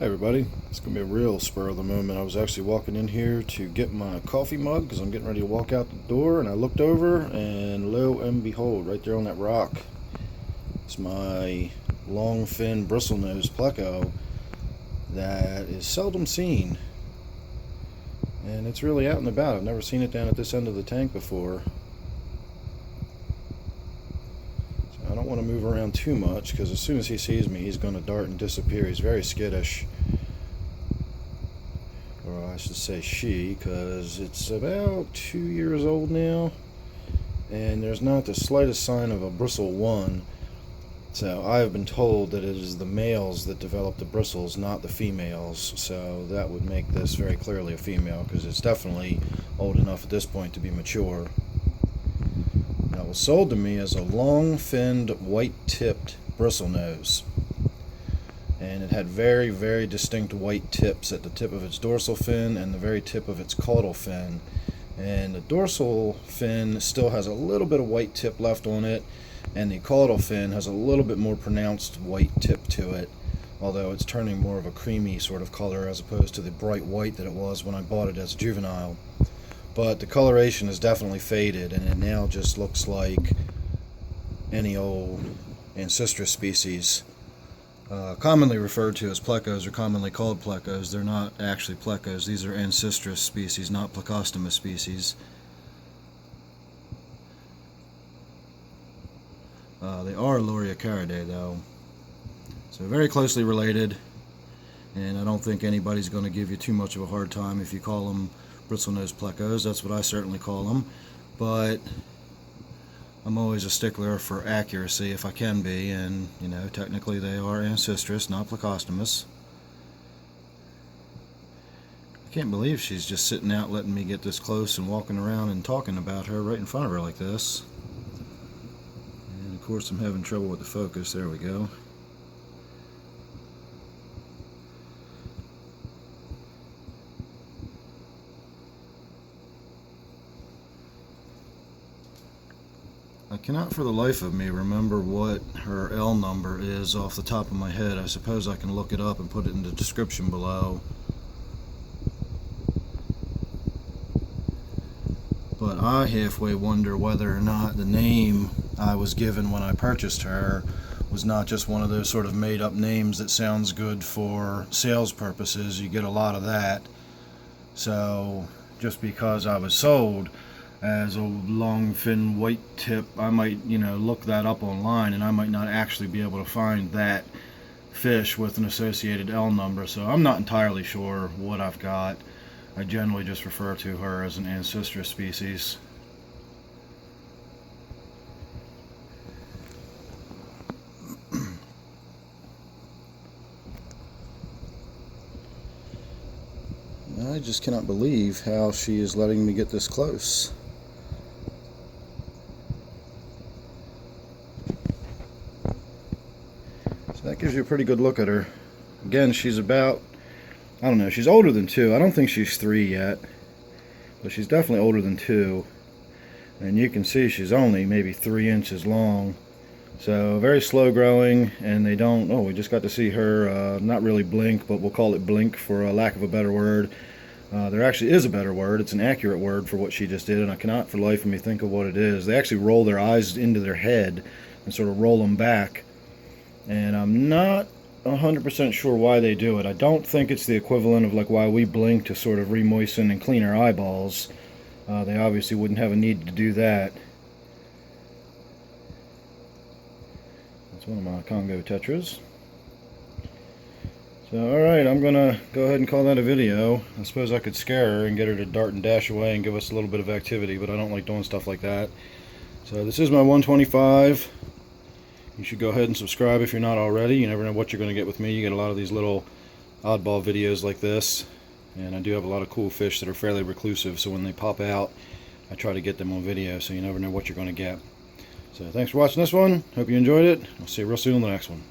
Hey everybody, it's going to be a real spur of the moment. I was actually walking in here to get my coffee mug because I'm getting ready to walk out the door, and I looked over and lo and behold, right there on that rock, it's my long fin bristlenose pleco that is seldom seen, and it's really out and about. I've never seen it down at this end of the tank before. I don't want to move around too much because as soon as he sees me, he's going to dart and disappear. He's very skittish. Or I should say she, because it's about 2 years old now. And there's not the slightest sign of a bristle one. So I have been told that it is the males that develop the bristles, not the females. So that would make this very clearly a female, because it's definitely old enough at this point to be mature. It was sold to me as a long-finned, white-tipped bristlenose, and it had very, very distinct white tips at the tip of its dorsal fin and the very tip of its caudal fin. And the dorsal fin still has a little bit of white tip left on it, and the caudal fin has a little bit more pronounced white tip to it, although it's turning more of a creamy sort of color as opposed to the bright white that it was when I bought it as a juvenile. But the coloration is definitely faded, and it now just looks like any old Ancistrus species. Commonly referred to as plecos, or commonly called plecos. They're not actually plecos. These are Ancistrus species, not plecostomus species. They are Loriacaridae, though. So very closely related, and I don't think anybody's going to give you too much of a hard time if you call them Bristlenose Plecos. That's what I certainly call them, but I'm always a stickler for accuracy if I can be, and you know, technically they are Ancistrus, not plecostomus. I can't believe she's just sitting out letting me get this close and walking around and talking about her right in front of her like this. And of course I'm having trouble with the focus. There we go. I cannot for the life of me remember what her L number is off the top of my head. I suppose I can look it up and put it in the description below. But I halfway wonder whether or not the name I was given when I purchased her was not just one of those sort of made up names that sounds good for sales purposes. You get a lot of that. So just because I was sold as a long fin white tip, I might, look that up online, and I might not actually be able to find that fish with an associated L number. So I'm not entirely sure what I've got. I generally just refer to her as an Ancistrus species. I just cannot believe how she is letting me get this close. That gives you a pretty good look at her. Again, she's about, I don't know, she's older than 2. I don't think she's 3 yet, but she's definitely older than 2. And you can see she's only maybe 3 inches long. So very slow growing, and they don't, we just got to see her not really blink, but we'll call it blink for a lack of a better word. There actually is a better word. It's an accurate word for what she just did, and I cannot for the life of me think of what it is. They actually roll their eyes into their head and sort of roll them back. And I'm not 100% sure why they do it. I don't think it's the equivalent of like why we blink to sort of re-moisten and clean our eyeballs. They obviously wouldn't have a need to do that. That's one of my Congo tetras. So alright, I'm going to go ahead and call that a video. I suppose I could scare her and get her to dart and dash away and give us a little bit of activity, but I don't like doing stuff like that. So this is my 125. You should go ahead and subscribe if you're not already. You never know what you're going to get with me. You get a lot of these little oddball videos like this. And I do have a lot of cool fish that are fairly reclusive, so when they pop out, I try to get them on video, so you never know what you're going to get. So thanks for watching this one. Hope you enjoyed it. I'll see you real soon in the next one.